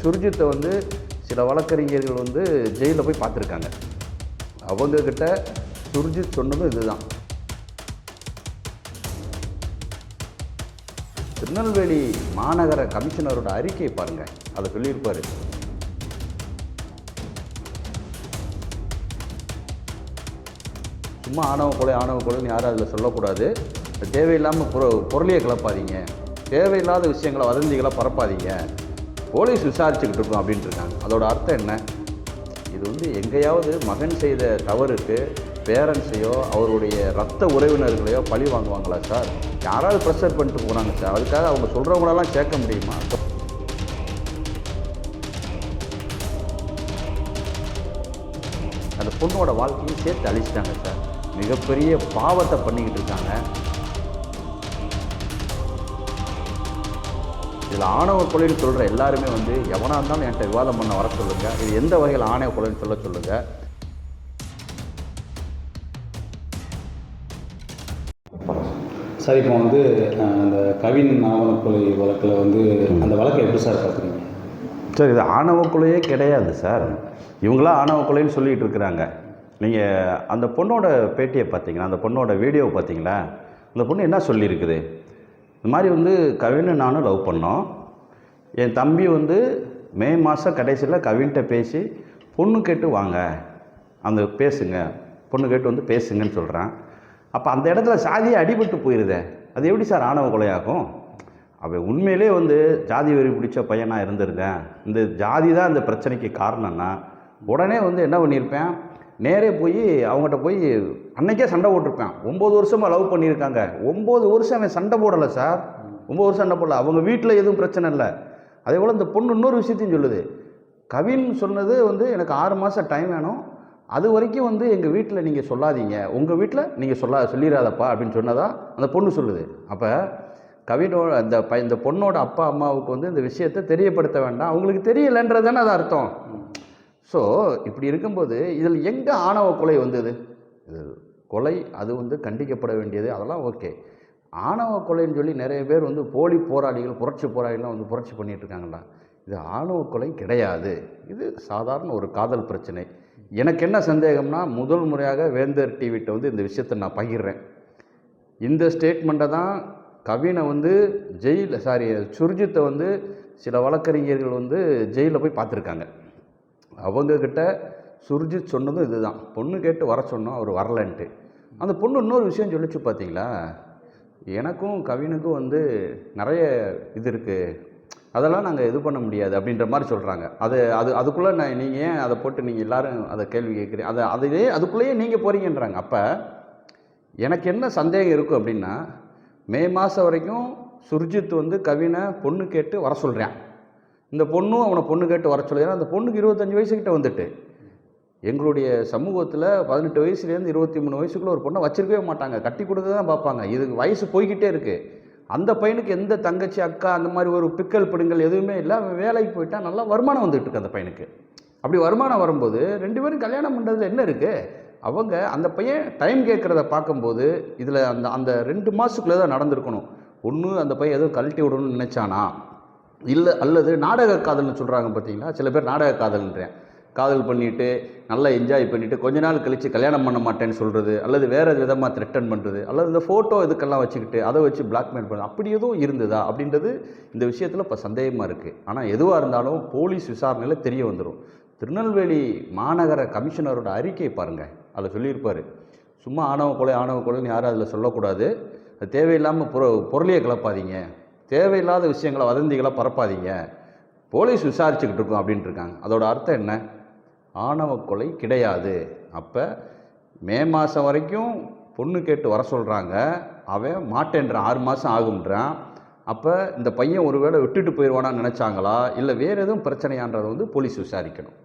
சுர்ஜித்தை வந்து சில வழக்கறிஞர்கள் வந்து ஜெயிலில் போய் பார்த்துருக்காங்க. அவங்கக்கிட்ட சுர்ஜித் சொன்னதும் இதுதான். திருநெல்வேலி மாநகர கமிஷனரோட அறிக்கையை பாருங்கள், அதை சொல்லியிருப்பார். சும்மா ஆணவ கொலைன்னு யாரும் அதில் சொல்லக்கூடாது. தேவையில்லாமல் பொருளையை கிளப்பாதீங்க, தேவையில்லாத விஷயங்களை வதந்திகளை பரப்பாதீங்க, போலீஸ் விசாரிச்சுக்கிட்டு இருக்கோம் அப்படின்ட்டு இருக்காங்க. அதோட அர்த்தம் என்ன? இது வந்து எங்கேயாவது மகன் செய்த தவறுக்கு பேரண்ட்ஸையோ அவருடைய ரத்த உறவினர்களையோ பழி வாங்குவாங்களா சார்? யாராவது ப்ரெஷர் பண்ணிட்டு போகிறாங்க சார், அதுக்காக அவங்க சொல்கிறவங்களெல்லாம் சேர்க்க முடியுமா? அந்த பொண்ணோட வாழ்க்கையும் சேர்த்து அழிச்சிட்டாங்க சார். மிகப்பெரிய பாவத்தை பண்ணிக்கிட்டு இருக்காங்க. இதில் ஆணவ கொலைன்னு சொல்கிற எல்லாருமே வந்து எவனாக இருந்தாலும் என்கிட்ட விவாதம் பண்ண வர சொல்லுங்கள். இது எந்த வகையில் ஆணவ கொலைன்னு சொல்லுங்கள். சார், இப்போ வந்து அந்த கவின் ஆணவ கொலை வழக்கில் வந்து அந்த வழக்கை எப்படி சார் பார்க்குறீங்க? சார், இது ஆணவ கொலையே கிடையாது சார். இவங்களாம் ஆணவ கொலைன்னு சொல்லிகிட்டு இருக்கிறாங்க. நீங்கள் அந்த பொண்ணோட பேட்டியை பார்த்தீங்கன்னா, அந்த பொண்ணோட வீடியோவை பார்த்தீங்களா? அந்த பொண்ணு என்ன சொல்லியிருக்குது? இந்த மாதிரி வந்து கவின்னு நானும் லவ் பண்ணோம். என் தம்பி வந்து மே மாதம் கடைசியில் கவின்கிட்ட பேசி பொண்ணு கேட்டு வாங்க, அந்த பேசுங்க, பொண்ணு கேட்டு வந்து பேசுங்கன்னு சொல்கிறான். அப்போ அந்த இடத்துல சாதியை அடிபட்டு போயிடுதே, அது எப்படி சார் ஆணவ கொலையாகும்? அவன் உண்மையிலே வந்து ஜாதி வெறி பிடிச்ச பையனாக இருந்திருந்தேன், இந்த ஜாதி தான் இந்த பிரச்சனைக்கு காரணம்னா உடனே வந்து என்ன பண்ணியிருப்பேன், நேரே போய் அவங்ககிட்ட போய் அன்னைக்கே சண்டை போட்டிருப்பேன். 9 வருஷமாக லவ் பண்ணியிருக்காங்க. 9 வருஷம் அவன் சண்டை போடலை சார். 9 வருஷம் சண்டை போடல. அவங்க வீட்டில் எதுவும் பிரச்சனை இல்லை. அதே போல் இந்த பொண்ணு இன்னொரு விஷயத்தையும் சொல்லுது. கவின் சொன்னது வந்து எனக்கு 6 மாதம் டைம் வேணும், அது வரைக்கும் வந்து எங்கள் வீட்டில் நீங்கள் சொல்லாதீங்க, உங்கள் வீட்டில் நீங்கள் சொல்லிடாதப்பா அப்படின்னு சொன்னதா அந்த பொண்ணு சொல்லுது. அப்போ கவினோட இந்த பொண்ணோட அப்பா அம்மாவுக்கு வந்து இந்த விஷயத்தை தெரியப்படுத்த வேண்டாம், அவங்களுக்கு தெரியலைன்றது தானே அது அர்த்தம். ஸோ இப்படி இருக்கும்போது இதில் எங்கே ஆணவ கொலை வந்தது? இது கொலை, அது வந்து கண்டிக்கப்பட வேண்டியது, அதெல்லாம் ஓகே. ஆணவ கொலைன்னு சொல்லி நிறைய பேர் வந்து போலி போராளிகள், புரட்சி போராளிகள்லாம் வந்து புரட்சி பண்ணிகிட்டு இருக்காங்களா? இது ஆணவ கொலை கிடையாது. இது சாதாரண ஒரு காதல் பிரச்சனை. எனக்கு என்ன சந்தேகம்னா, முதல் முறையாக வேந்தர் டிவிட்ட வந்து இந்த விஷயத்தை நான் பகிர்றேன். இந்த ஸ்டேட்மெண்ட்டை தான் கவினை வந்து சுர்ஜித்தை வந்து சில வழக்கறிஞர்கள் வந்து ஜெயிலில் போய் பார்த்துருக்காங்க. அவங்கக்கிட்ட சுர்ஜித் சொன்னதும் இதுதான். பொண்ணு கேட்டு வர சொன்னோம், அவர் வரலன்ட்டு. அந்த பொண்ணு இன்னொரு விஷயம் சொல்லிச்சு பார்த்தீங்களா, எனக்கும் கவினுக்கும் வந்து நிறைய இது இருக்குது, அதெல்லாம் நாங்கள் இது பண்ண முடியாது அப்படின்ற மாதிரி சொல்கிறாங்க. அதுக்குள்ளே நீங்கள் ஏன் அதை போட்டு நீங்கள் எல்லோரும் அதை கேள்வி கேட்குறீங்க, அதுக்குள்ளேயே நீங்கள் போகிறீங்கன்றாங்க. அப்போ எனக்கு என்ன சந்தேகம் இருக்கும் அப்படின்னா, மே மாதம் வரைக்கும் சுர்ஜித் வந்து கவினை பொண்ணு கேட்டு வர சொல்கிறேன், இந்த பொண்ணும் அவனை பொண்ணு கேட்டு வர சொல்லுறேன். அந்த பொண்ணுக்கு 25 வயசுக்கிட்ட வந்துட்டு, எங்களுடைய சமூகத்தில் 18 வயசுலேருந்து 23 வயசுக்குள்ளே ஒரு பொண்ணை வச்சிருக்கவே மாட்டாங்க, கட்டி கொடுக்க தான் பார்ப்பாங்க. இதுக்கு வயசு போய்கிட்டே இருக்குது. அந்த பையனுக்கு எந்த தங்கச்சி அக்கா அந்த மாதிரி ஒரு பிக்கல் பிடுங்கல் எதுவுமே இல்லை. அவன் வேலைக்கு போயிட்டா நல்லா வருமானம் வந்துட்டு இருக்கு அந்த பையனுக்கு. அப்படி வருமானம் வரும்போது 2 பேரும் கல்யாணம் பண்ணுறதுல என்ன இருக்குது? அவங்க அந்த பையன் டைம் கேட்குறத பார்க்கும்போது இதில் அந்த 2 மாதத்துக்குள்ளே தான் நடந்திருக்கணும். ஒன்று அந்த பையன் எதுவும் கழட்டி விடணும்னு நினச்சானா, இல்லை அல்லது நாடக காதல்னு சொல்கிறாங்க பார்த்தீங்களா, சில பேர் நாடக காதல்ன்றேன், காதல் பண்ணிவிட்டு நல்லா என்ஜாய் பண்ணிவிட்டு கொஞ்ச நாள் கழித்து கல்யாணம் பண்ண மாட்டேன்னு சொல்கிறது, அல்லது வேறு விதமாக த்ரெட்டன் பண்ணுறது, அல்லது இந்த ஃபோட்டோ இதுக்கெல்லாம் வச்சுக்கிட்டு அதை வச்சு பிளாக்மெயில் பண்ணுறது, அப்படி எதுவும் இருந்ததா அப்படின்றது இந்த விஷயத்தில் இப்போ சந்தேகமாக இருக்குது. ஆனால் எதுவாக இருந்தாலும் போலீஸ் விசாரணையில் தெரிய வந்துடும். திருநெல்வேலி மாநகர கமிஷனரோட அறிக்கையை பாருங்கள், அதில் சொல்லியிருப்பார். சும்மா ஆணவ கொலைன்னு யாரும் அதில் சொல்லக்கூடாது, அது தேவையில்லாமல் பொருளையை கிளப்பாதீங்க, தேவையில்லாத விஷயங்களை வதந்திகளை பரப்பாதீங்க, போலீஸ் விசாரிச்சுக்கிட்டு இருக்கோம் அப்படின்ட்டு இருக்காங்க. அதோட அர்த்தம் என்ன? ஆணவ கொலை கிடையாது. அப்போ மே மாதம் வரைக்கும் பொண்ணு கேட்டு வர சொல்கிறாங்க, அவன் மாட்டேன்றான், 6 மாதம் ஆகுன்றான். அப்போ இந்த பையன் ஒருவேளை விட்டுட்டு போயிடுவானான்னு நினச்சாங்களா, இல்லை வேறு எதுவும் பிரச்சனையான்றதை வந்து போலீஸ் விசாரிக்கணும்.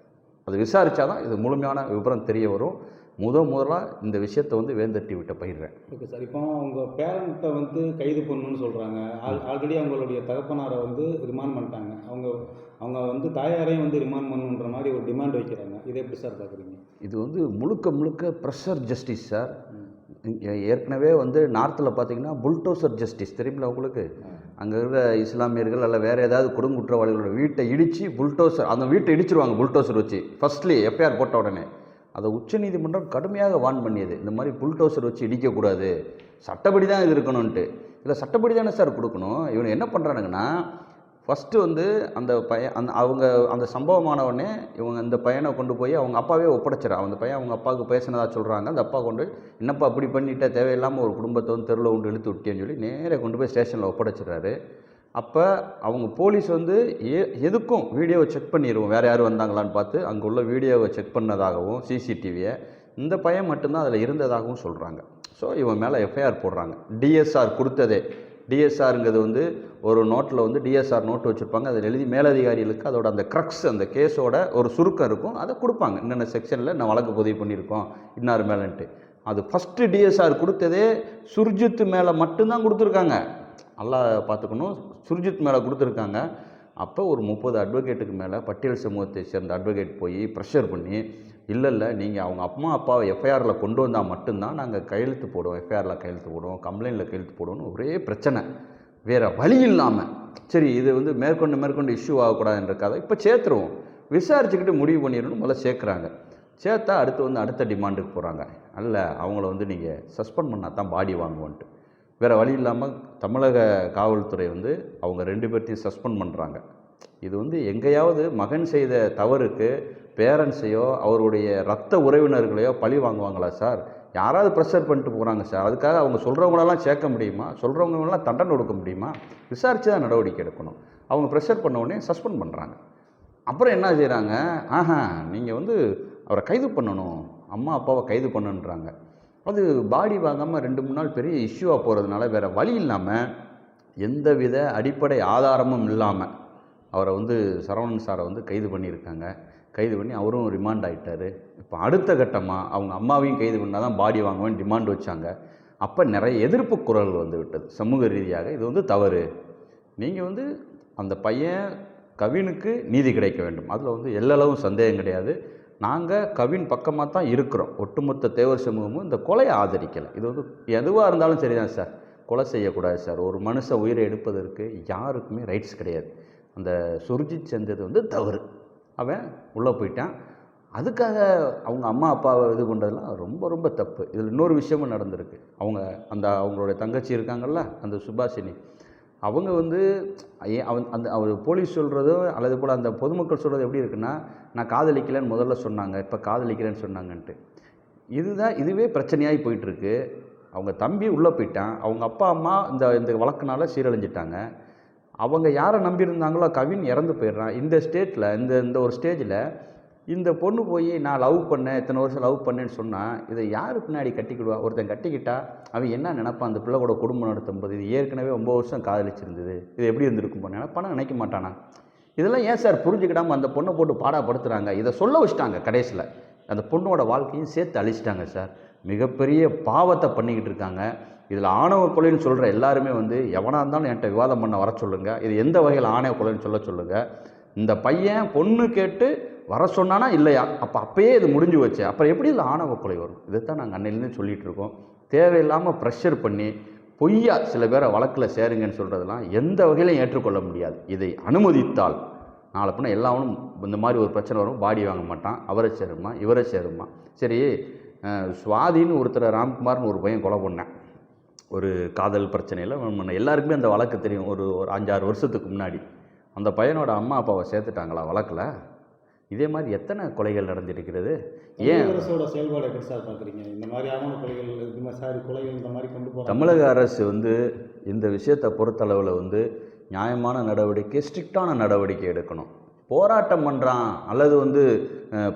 அது விசாரித்தா தான் இது முழுமையான விவரம் தெரிய வரும். முதலாக இந்த விஷயத்தை வந்து வேந்தர் டிவிட்ட பயிர்றேன். ஓகே சார், இப்போ அவங்க பேரண்ட்டை வந்து கைது பண்ணணும்னு சொல்கிறாங்க. ஆல்ரெடி அவங்களுடைய தகப்பனாரை வந்து ரிமாண்ட் பண்ணிட்டாங்க. அவங்க வந்து தாயாரையும் வந்து ரிமாண்ட் பண்ணணுன்ற மாதிரி ஒரு டிமாண்ட் வைக்கிறாங்க. இதை எப்படி சார் பார்க்குறீங்க? இது வந்து முழுக்க ப்ரெஷர் ஜஸ்டிஸ் சார். ஏற்கனவே வந்து நார்த்தில் பார்த்தீங்கன்னா புல்டோசர் ஜஸ்டிஸ் தெரியுமில்ல உங்களுக்கு, அங்கே இருக்கிற இஸ்லாமியர்கள் அல்ல வேறு ஏதாவது கொடுங்குற்றவாளிகளோட வீட்டை இடித்து புல்டோசர் அந்த வீட்டை இடிச்சிருவாங்க புல்டோசர் வச்சு ஃபஸ்ட்லேயே எஃப்ஐஆர் போட்ட உடனே. அதை உச்சநீதிமன்றம் கடுமையாக வார்ன் பண்ணியது, இந்த மாதிரி புல்டோசர் வச்சு இடிக்கக்கூடாது, சட்டப்படி தான் இது இருக்கணும்ன்ட்டு. இல்லை சட்டப்படி தானே சார் கொடுக்கணும். இவங்க என்ன பண்ணுறானுங்கன்னா ஃபஸ்ட்டு வந்து அந்த பையன் அந்த சம்பவமானவொடனே இவங்க இந்த பையனை கொண்டு போய் அவங்க அப்பாவே ஒப்படைச்சிடறான். அந்த பையன் அவங்க அப்பாவுக்கு பேசினதாக சொல்கிறாங்க. அந்த அப்பா கொண்டு என்னப்பா அப்படி பண்ணிட்டா, தேவையில்லாமல் ஒரு குடும்பத்தை வந்து தெருவில் கொண்டு இழுத்து விட்டேன்னு சொல்லி நேராக கொண்டு போய் ஸ்டேஷனில் ஒப்படைச்சிடுறாரு. அப்போ அவங்க போலீஸ் வந்து எதுக்கும் வீடியோவை செக் பண்ணிடுவோம், வேறு யாரும் வந்தாங்களான்னு பார்த்து அங்கே உள்ள வீடியோவை செக் பண்ணதாகவும் சிசிடிவியை இந்த பையன் மட்டும்தான் அதில் இருந்ததாகவும் சொல்கிறாங்க. ஸோ இவன் மேலே எஃப்ஐஆர் போடுறாங்க. டிஎஸ்ஆர் கொடுத்ததே, டிஎஸ்ஆருங்கிறது வந்து ஒரு நோட்டில் வந்து டிஎஸ்ஆர் நோட்டு வச்சுருப்பாங்க, அதில் எழுதி மேலதிகாரிகளுக்கு அதோட அந்த க்ரக்ஸ் அந்த கேஸோட ஒரு சுருக்கம் இருக்கும், அதை கொடுப்பாங்க. என்னென்ன செக்ஷனில் நான் வழக்கு பதிவு பண்ணியிருக்கோம் இன்னார் மேலேன்ட்டு. அது ஃபஸ்ட்டு டிஎஸ்ஆர் கொடுத்ததே சுர்ஜித் மேலே மட்டும்தான் கொடுத்துருக்காங்க. நல்லா பார்த்துக்கணும், சுர்ஜித் மேலே கொடுத்துருக்காங்க. அப்போ ஒரு 30 அட்வொகேட்டுக்கு மேலே பட்டியல் சமூகத்தை சேர்ந்த அட்வொகேட் போய் ப்ரெஷர் பண்ணி, இல்லை நீங்கள் அவங்க அம்மா அப்பாவை எஃப்ஐஆரில் கொண்டு வந்தால் மட்டும்தான் நாங்கள் கையெழுத்து போடுவோம், எஃப்ஐஆரில் கையெழுத்து போடுவோம், கம்ப்ளைண்ட்டில் கையெழுத்து போடுவோம்னு ஒரே பிரச்சனை. வேறு வழி இல்லாமல் சரி இது வந்து மேற்கொண்டு இஷ்யூ ஆகக்கூடாதுன்றக்காக இப்போ சேர்த்துருவோம், விசாரிச்சுக்கிட்டு முடிவு பண்ணிடணும் முதல்ல சேர்க்குறாங்க. சேர்த்தா அடுத்த டிமாண்டுக்கு போகிறாங்க. அல்ல அவங்கள வந்து நீங்கள் சஸ்பெண்ட் பண்ணால் தான் பாடி வாங்குவோன்ட்டு. வேறு வழி இல்லாமல் தமிழக காவல்துறை வந்து அவங்க 2 பேர்த்தையும் சஸ்பெண்ட் பண்ணுறாங்க. இது வந்து எங்கேயாவது மகன் செய்த தவறுக்கு பேரண்ட்ஸையோ அவருடைய ரத்த உறவினர்களையோ பழி வாங்குவாங்களா சார்? யாராவது ப்ரெஷர் பண்ணிட்டு போகிறாங்க சார். அதுக்காக அவங்க சொல்கிறவங்களெல்லாம் சேர்க்க முடியுமா? சொல்கிறவங்களெல்லாம் தண்டனை கொடுக்க முடியுமா? விசாரித்து தான் நடவடிக்கை எடுக்கணும். அவங்க ப்ரெஷர் பண்ண உடனே சஸ்பெண்ட் பண்ணுறாங்க. அப்புறம் என்ன செய்கிறாங்க, நீங்கள் வந்து அவரை கைது பண்ணணும், அம்மா அப்பாவை கைது பண்ணணுன்றாங்க. அது பாடி வாங்காமல் 2-3 நாள் பெரிய இஷ்யூவாக போகிறதுனால வேறு வழி இல்லாமல் எந்தவித அடிப்படை ஆதாரமும் இல்லாமல் அவரை வந்து சரவணன் சாரை வந்து கைது பண்ணியிருக்காங்க. கைது பண்ணி அவரும் ரிமாண்ட் ஆகிட்டார். இப்போ அடுத்த கட்டமாக அவங்க அம்மாவையும் கைது பண்ணால் தான் பாடி வாங்குவேன் டிமாண்ட் வச்சாங்க. அப்போ நிறைய எதிர்ப்பு குரல்கள் வந்து விட்டது சமூக ரீதியாக. இது வந்து தவறு, நீங்கள் வந்து அந்த பையன் கவினுக்கு நீதி கிடைக்க வேண்டும், அதில் வந்து எல்லளவும் சந்தேகம் கிடையாது. நாங்கள் கவின் பக்கமாக தான் இருக்கிறோம். ஒட்டுமொத்த தேவர் சமூகமும் இந்த கொலையை ஆதரிக்கலை. இது வந்து எதுவாக இருந்தாலும் சரி தான் சார், கொலை செய்யக்கூடாது சார். ஒரு மனுஷ உயிரை எடுப்பதற்கு யாருக்குமே ரைட்ஸ் கிடையாது. அந்த சுர்ஜித் செஞ்சது வந்து தவறு, அவன் உள்ளே போயிட்டான். அதுக்காக அவங்க அம்மா அப்பாவை இது பண்ணுறதுலாம் ரொம்ப ரொம்ப தப்பு. இதில் இன்னொரு விஷயமும் நடந்திருக்கு. அவங்களுடைய தங்கச்சி இருக்காங்கல்ல, அந்த சுபாஷினி, அவங்க வந்து அவர் போலீஸ் சொல்கிறதோ அல்லது போல் அந்த பொதுமக்கள் சொல்கிறது எப்படி இருக்குன்னா, நான் காதலிக்கலைன்னு முதல்ல சொன்னாங்க, இப்போ காதலிக்கிறேன்னு சொன்னாங்கன்ட்டு. இதுவே பிரச்சனையாகி போயிட்டுருக்கு. அவங்க தம்பி உள்ளே போயிட்டான், அவங்க அப்பா அம்மா இந்த வழக்குனால சீரழிஞ்சிட்டாங்க. அவங்க யாரை நம்பியிருந்தாங்களோ கவின் இறந்து போயிடுறான். இந்த ஸ்டேட்டில் இந்த ஒரு ஸ்டேஜில் இந்த பொண்ணு போய் நான் லவ் பண்ணேன், இத்தனை வருஷம் லவ் பண்ணேன்னு சொன்னால் இதை யார் பின்னாடி கட்டிக்கிடுவா? ஒருத்தன் கட்டிக்கிட்டா அவன் என்ன நினைப்பான்? அந்த பிள்ளை கூட குடும்பம் நடத்தும்போது இது ஏற்கனவே 9 வருஷம் காதலிச்சிருந்தது, இது எப்படி இருந்திருக்கும் நினைப்பானா? நினைக்க மாட்டானா? இதெல்லாம் ஏன் சார் புரிஞ்சுக்கிடாமல் அந்த பொண்ணை போட்டு பாடாப்படுத்துகிறாங்க? இதை சொல்ல வச்சுட்டாங்க. கடைசியில் அந்த பொண்ணோட வாழ்க்கையும் சேர்த்து அழிச்சிட்டாங்க சார். மிகப்பெரிய பாவத்தை பண்ணிக்கிட்டு இருக்காங்க. இதில் ஆணவ கொலைன்னு சொல்கிற எல்லாருமே வந்து எவனாக இருந்தாலும் என்கிட்ட விவாதம் பண்ண வர சொல்லுங்கள். இது எந்த வகையில் ஆணவ கொலைன்னு சொல்லுங்கள். இந்த பையன் பொண்ணு கேட்டு வர சொன்னானா இல்லையா? அப்போயே இது முடிஞ்சு வச்சு அப்புறம் எப்படி இதில் ஆணவ கொலை வரும்? இதைத்தான் நாங்கள் அன்னையிலேருந்து சொல்லிகிட்டு இருக்கோம். தேவையில்லாமல் ப்ரெஷர் பண்ணி பொய்யா சில பேரை வழக்கில் சேருங்கன்னு சொல்கிறதெல்லாம் எந்த வகையிலும் ஏற்றுக்கொள்ள முடியாது. இதை அனுமதித்தால் நாளை பின்ன எல்லாரும் இந்த மாதிரி ஒரு பிரச்சனை வரும், பாடி வாங்க மாட்டான், அவரை சேருமா இவரை சேருமா. சரி, சுவாதின்னு ஒருத்தரை ராம்குமார்னு ஒரு பையன் கொலை பண்ணேன் ஒரு காதல் பிரச்சனையில். எல்லாருக்குமே அந்த வழக்கு தெரியும். ஒரு 5-6 வருஷத்துக்கு முன்னாடி அந்த பையனோட அம்மா அப்பாவை சேர்த்துட்டாங்களா வழக்கில்? இதே மாதிரி எத்தனை கொலைகள் நடந்திருக்கிறது? ஏன் அரசோட செயல்பாடு எப்படி சார் பார்க்குறீங்க? இந்த மாதிரி ஆவண கொலைகள் இந்த மாதிரி கொண்டு போகிறாங்க. தமிழக அரசு வந்து இந்த விஷயத்தை பொறுத்தளவில் வந்து நியாயமான நடவடிக்கை, ஸ்ட்ரிக்டான நடவடிக்கை எடுக்கணும். போராட்டம் பண்ணுறான் அல்லது வந்து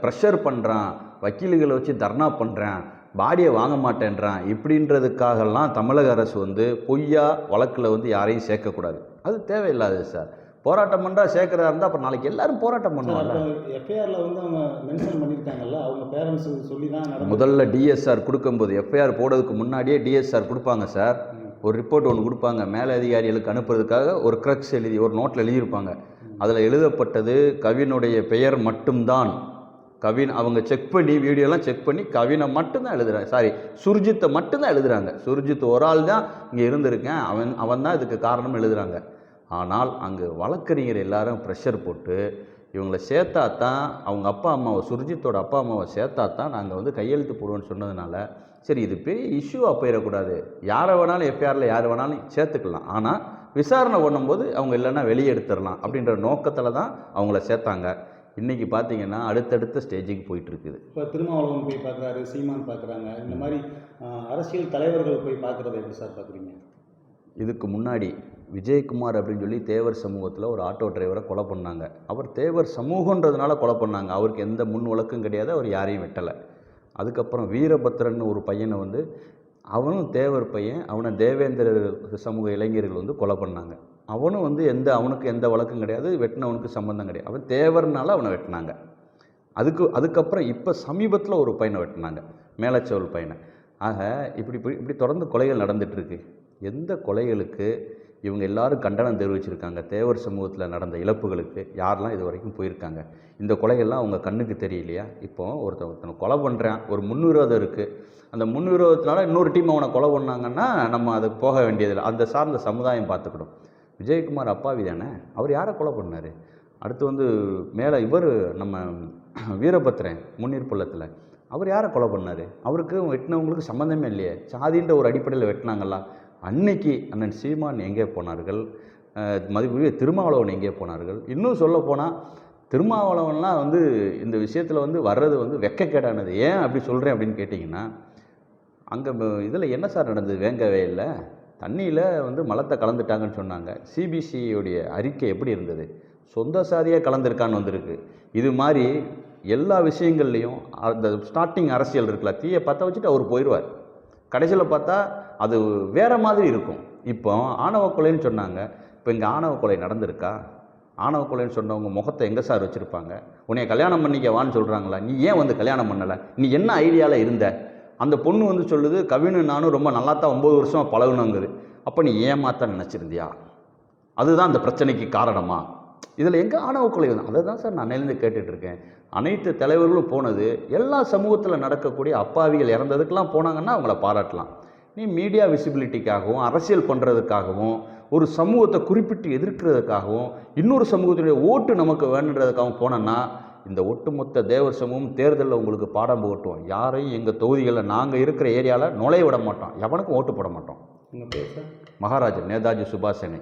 ப்ரெஷர் பண்ணுறான், வக்கீல்களை வச்சு தர்ணா பண்ணுறான், பாடியை வாங்க மாட்டேன்றான், இப்படின்றதுக்காகலாம் தமிழக அரசு வந்து பொய்யா வழக்கில் வந்து யாரையும் சேர்க்கக்கூடாது. அது தேவையில்லாது சார். போராட்டம் பண்ணுறா சேர்க்குறதா இருந்தால் அப்புறம் நாளைக்கு எல்லாரும் போராட்டம் பண்ணுவாங்க. எஃப்ஐஆரில் வந்து அவங்க மென்ஷன் பண்ணியிருக்காங்கல்ல, அவங்க பேரண்ட்ஸ் சொல்லி தான் முதல்ல டிஎஸ்ஆர் கொடுக்கும்போது எஃப்ஐஆர் போடுறதுக்கு முன்னாடியே டிஎஸ்ஆர் கொடுப்பாங்க சார். ஒரு ரிப்போர்ட் ஒன்று கொடுப்பாங்க, மேலே அதிகாரிகளுக்கு அனுப்புறதுக்காக ஒரு க்ரக்ஸ் எழுதி ஒரு நோட்டில் எழுதியிருப்பாங்க. அதில் எழுதப்பட்டது கவினுடைய பெயர் மட்டும்தான். கவின் அவங்க செக் பண்ணி வீடியோலாம் செக் பண்ணி கவினை மட்டும்தான் எழுதுறாங்க. சாரி, சுர்ஜித்தை மட்டும்தான் எழுதுறாங்க. சுர்ஜித் ஒரு ஆள் தான் இங்கே இருந்திருக்கேன், அவன் தான் இதுக்கு காரணம் எழுதுறாங்க. ஆனால் அங்கே வழக்கறிஞர் எல்லாரும் ப்ரெஷர் போட்டு இவங்களை சேர்த்தா தான் அவங்க அப்பா அம்மாவை சுர்ஜித்தோட அப்பா அம்மாவை சேர்த்தா தான் நாங்கள் வந்து கையெழுத்து போடுவோன்னு சொன்னதுனால சரி இது பெரிய இஷ்யூவாக போயிடக்கூடாது, யாரை வேணாலும் எஃப்ஐஆரில் யார் வேணாலும் சேர்த்துக்கலாம், ஆனால் விசாரணை பண்ணும்போது அவங்க இல்லைன்னா வெளியே எடுத்துடலாம் அப்படின்ற நோக்கத்தில் தான் அவங்கள சேர்த்தாங்க. இன்றைக்கி பார்த்தீங்கன்னா அடுத்தடுத்த ஸ்டேஜுக்கு போயிட்டுருக்குது. இப்போ திருமாவளவன் போய் பார்க்குறாரு, சீமான் பார்க்குறாங்க, இந்த மாதிரி அரசியல் தலைவர்கள் போய் பார்க்குறத எப்படி சார் பார்க்குறீங்க? இதுக்கு முன்னாடி விஜயகுமார் அப்படின்னு சொல்லி தேவர் சமூகத்தில் ஒரு ஆட்டோ டிரைவரை கொலை பண்ணாங்க. அவர் தேவர் சமூகன்றதுனால கொலை பண்ணாங்க. அவருக்கு எந்த முன் வழக்கும் கிடையாது, அவர் யாரையும் வெட்டலை. அதுக்கப்புறம் வீரபத்ரன் ஒரு பையனை வந்து அவனும் தேவர் பையன், அவனை தேவேந்திர சமூக இளைஞர்கள் வந்து கொலை பண்ணாங்க. அவனும் வந்து அவனுக்கு எந்த வழக்கும் கிடையாது, வெட்டினவனுக்கு சம்மந்தம் கிடையாது, அவன் தேவர்னால அவனை வெட்டினாங்க. அதுக்கப்புறம் இப்போ சமீபத்தில் ஒரு பையனை வெட்டினாங்க, மேலச்சோல் பையனை. ஆக இப்படி தொடர்ந்து கொலைகள் நடந்துகிட்ருக்கு. எந்த கொலைகளுக்கு இவங்க எல்லாரும் கண்டனம் தெரிவிச்சிருக்காங்க? தேவர் சமூகத்தில் நடந்த இழப்புகளுக்கு யாரெல்லாம் இது வரைக்கும் போயிருக்காங்க? இந்த கொலைகள்லாம் அவங்க கண்ணுக்கு தெரியலையா? இப்போது ஒருத்தனை கொலை பண்ணுறான், ஒரு முன்விரோதம் இருக்குது, அந்த முன்விரோதத்தினால இன்னொரு டீம் அவனை கொலை பண்ணாங்கன்னா நம்ம அதுக்கு போக வேண்டியதில்லை, அந்த சார்ந்த சமுதாயம் பார்த்துக்கணும். விஜயகுமார் அப்பாவி தானே, அவர் யாரை கொலை பண்ணார்? அடுத்து வந்து மேலே இவர் நம்ம வீரபத்ரன் முன்னீர் பள்ளத்தில் அவர் யாரை கொலை பண்ணார்? அவருக்கு வெட்டினவங்களுக்கு சம்மந்தமே இல்லையே, சாதின்ற ஒரு அடிப்படையில் வெட்டினாங்களா? அன்னைக்கு அண்ணன் சீமான் எங்கே போனார்கள்? மதிப்புரிய திருமாவளவன் எங்கே போனார்கள்? இன்னும் சொல்லப்போனால் திருமாவளவன்லாம் வந்து இந்த விஷயத்தில் வந்து வர்றது வந்து வெட்கக்கேடானது. ஏன் அப்படி சொல்கிறேன் அப்படின்னு கேட்டிங்கன்னா, அங்கே இதில் என்ன சார் நடந்தது? வேங்கவே இல்லை, தண்ணியில் வந்து மலத்தை கலந்துட்டாங்கன்னு சொன்னாங்க. சிபிசியோடைய அறிக்கை எப்படி இருந்தது? சொந்த சாதியாக கலந்துருக்கான்னு வந்திருக்கு. இது மாதிரி எல்லா விஷயங்கள்லேயும் அந்த ஸ்டார்டிங் அரசியல் இருக்குல்ல, தீயை பற்ற வச்சுட்டு அவர் போயிடுவார். கடைசியில் பார்த்தா அது வேறு மாதிரி இருக்கும். இப்போ ஆணவ கொலைன்னு சொன்னாங்க, இப்போ இங்கே ஆணவ கொலை நடந்திருக்கா? ஆணவ கொலைன்னு சொன்னவங்க முகத்தை எங்கே சார் வச்சுருப்பாங்க? உன்னைய கல்யாணம் பண்ணிக்க வான்னு சொல்கிறாங்களா? நீ ஏன் வந்து கல்யாணம் பண்ணலை? நீ என்ன ஐடியாவில் இருந்த? அந்த பொண்ணு வந்து சொல்லுது, கவினு நானும் ரொம்ப நல்லா தான் 9 வருஷமாக பழகுனங்குது. அப்போ நீ ஏமாத்த நினச்சிருந்தியா? அதுதான் அந்த பிரச்சனைக்கு காரணமா? இதில் எங்கே ஆணவ கொலை வந்து? அதை தான் சார் நான் நிலைந்து கேட்டுட்ருக்கேன். அனைத்து தலைவர்களும் போனது எல்லா சமூகத்தில் நடக்கக்கூடிய அப்பாவிகள் இறந்ததுக்கெல்லாம் போனாங்கன்னா அவங்கள பாராட்டலாம். நீ மீடியா விசிபிலிட்டிக்காகவும் அரசியல் பண்ணுறதுக்காகவும் ஒரு சமூகத்தை குறிப்பிட்டு எதிர்க்கிறதுக்காகவும் இன்னொரு சமூகத்தினுடைய ஓட்டு நமக்கு வேணுன்றதுக்காகவும் போனோன்னா இந்த ஒட்டுமொத்த தேவர் சமூகம் தேர்தலில் உங்களுக்கு பாடம் புகட்டுவோம். யாரையும் எங்கள் தொகுதிகளில் நாங்கள் இருக்கிற ஏரியாவில் நுழைய விட மாட்டோம், எவனுக்கும் ஓட்டு போட மாட்டோம். உங்கள் பேர் சார்? மகாராஜன் நேதாஜி சுபாஷ் சேனை.